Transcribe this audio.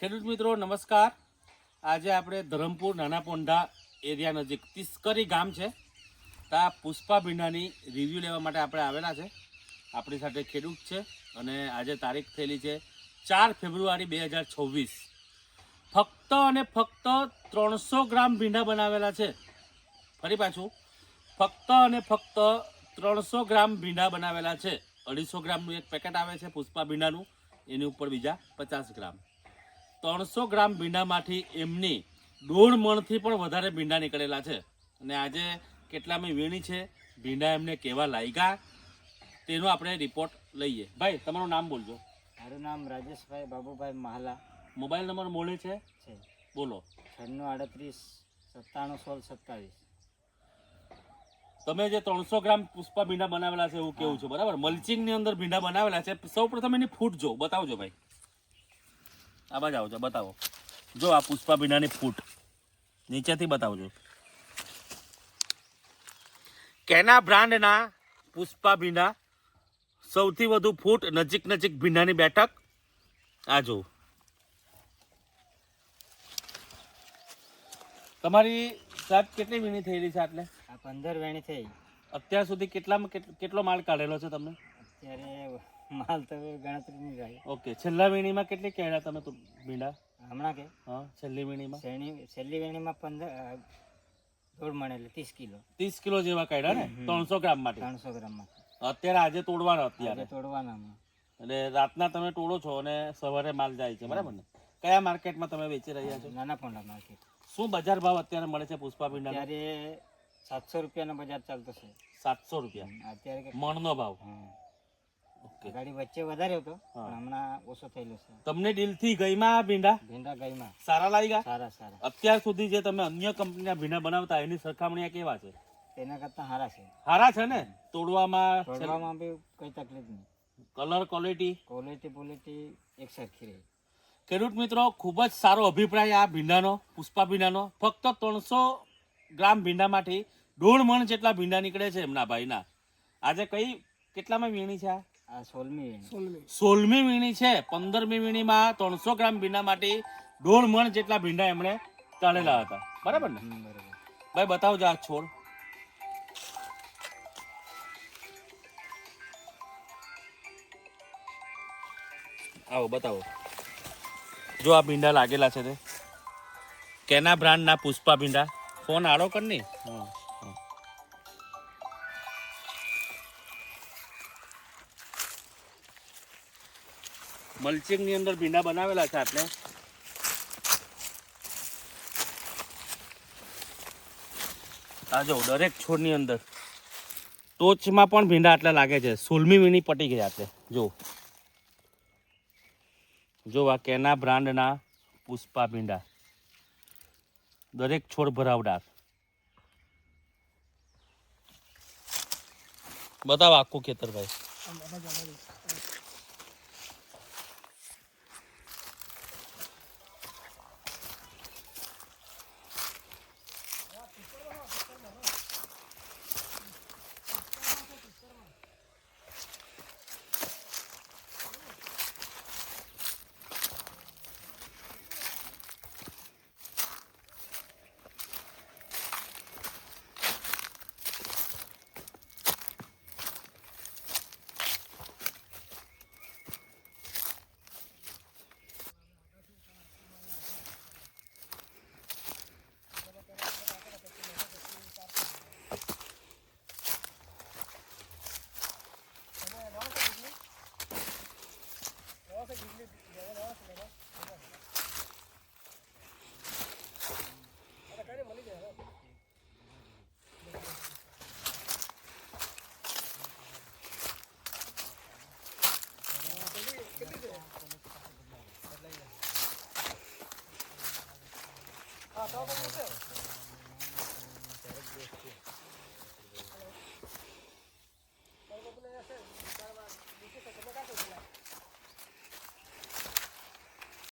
ખેડૂત મિત્રો નમસ્કાર. આજે આપણે ધરમપુર નાના પોંઢા એરિયા નજીક તિસ્કરી ગામ છે ત્યાં પુષ્પા ભીંડાની રિવ્યૂ લેવા માટે આપણે આવેલા છે. આપણી સાથે ખેડૂત છે અને આજે તારીખ થયેલી છે 4 ફેબ્રુઆરી 2026. ફક્ત અને ફક્ત 300 ગ્રામ ભીંડા બનાવેલા છે. ફરી પાછું ફક્ત અને ફક્ત 300 ગ્રામ ભીંડા બનાવેલા છે. 250 ગ્રામનું એક પેકેટ આવે છે પુષ્પા ભીંડાનું, એની ઉપર બીજા 50 ગ્રામ. 300 ગ્રામ ભીંડામાંથી એમની 1.5 મણથી પણ વધારે ભીંડા નીકળેલા છે. અને આજે કેટલામી વીણી છે, ભીંડા એમને કેવા લાગ્યા તેનો આપણે રિપોર્ટ લઈએ. ભાઈ તમારું નામ બોલજો. મારું નામ રાજેશભાઈ બાબુભાઈ મહાલા. મોબાઈલ નંબર મોડે છે બોલો. 9638 તમે જે 300 ગ્રામ પુષ્પા ભીંડા બનાવેલા છે એવું કેવું છે, બરાબર? મલ્ચિંગની અંદર ભીંડા બનાવેલા છે. સૌ પ્રથમ એની ફૂટ જો, બતાવજો ભાઈ. આ બાજુ આવજો, બતાવો. જો આ પુષ્પા ભીંડાની ફૂટ નીચેથી બતાવજો. કેના બ્રાન્ડના પુષ્પા ભીંડા, સૌથી વધુ ફૂટ, નજીક નજીક ભીંડાની બેઠક. આ જો તમારી સાહેબ કેટલી વીણી થયેલી છે આટલે? આ 15 વેણી થઈ. અત્યાર સુધી કેટલો માલ કાઢેલો છે તમે? અત્યારે માલ તો ગણતરી નહીં થાય. ઓકે, છેલ્લા વીણીમાં કેટલી કાઢ્યા તમે તો ભીંડા? હમણાં કે હા, છેલ્લી વીણીમાં છેલ્લી વેણીમાં 15 મણ એટલે 30 કિલો. 30 કિલો જેવા કાઢ્યા ને 300 ગ્રામ માટે? 300 ગ્રામમાં. અત્યારે આજે તોડવાના? અત્યારે તોડવાના. એટલે રાતના તમે તોડો છો અને સવારે માલ જાય છે, બરાબર ને? કયા માર્કેટમાં તમે વેચી રહ્યા છો? નાના પોંડા માર્કેટ. શું બજાર ભાવ અત્યારે મળે છે પુષ્પા ભીંડા? અત્યારે 700 રૂપિયાનો બજાર ચાલતો છે. 700 રૂપિયા અત્યારે મણનો ભાવ? ઓકે. ગાડી વચ્ચે વધારે હતો પણ હમણાં ઓછો થયેલો છે. તમને દિલથી ગઈમાં ભીંડા? ભીંડા ગઈમાં સારા લાગ્યા? સારા. અત્યાર સુધી જે તમે અન્ય કંપનીના ભીંડા બનાવતા એની સરખામણી કેવા છે? તેના કરતા સારા છે. સારા છે ને? તોડવામાં બી કોઈ તકલીફ નહીં. કલર ક્વોલિટી એક સરખી રહી. ખેડૂત મિત્રો, ખૂબ જ સારો અભિપ્રાય આ ભીંડાનો, પુષ્પા ભીંડાનો. ફક્ત 300 ગ્રામ ભીંડામાંથી 1.5 મણ જેટલા ભીંડા નીકળે છે એમના ભાઈના. આજે કેટલામાં વીણી છે? આ 16મી વીણી છે. 15મી વીણીમાં 300 ગ્રામ ભીંડામાંથી 1.5 મણ જેટલા ભીંડા એમણે કાઢેલા હતા, બરાબર ને? બરાબર. ભાઈ બતાવજો આ છોડ. આવો બતાવો. જો આ ભીંડા લાગેલા છે તે કેના બ્રાન્ડના પુષ્પા ભીંડા. ફોન આડો કર ની. મલ્ચિંગ ની અંદર ભીંડા બનાવેલા છે આટલે. આ જો દરેક છોડની અંદર ટોચમાં પણ ભીંડા આટલા લાગે છે. 16મી વીણી પટી ગયા આટલે. જો આ કેના બ્રાન્ડના પુષ્પા ભીંડા, દરેક છોડ ભરાવડાર. બતાવો આખું ખેતર ભાઈ.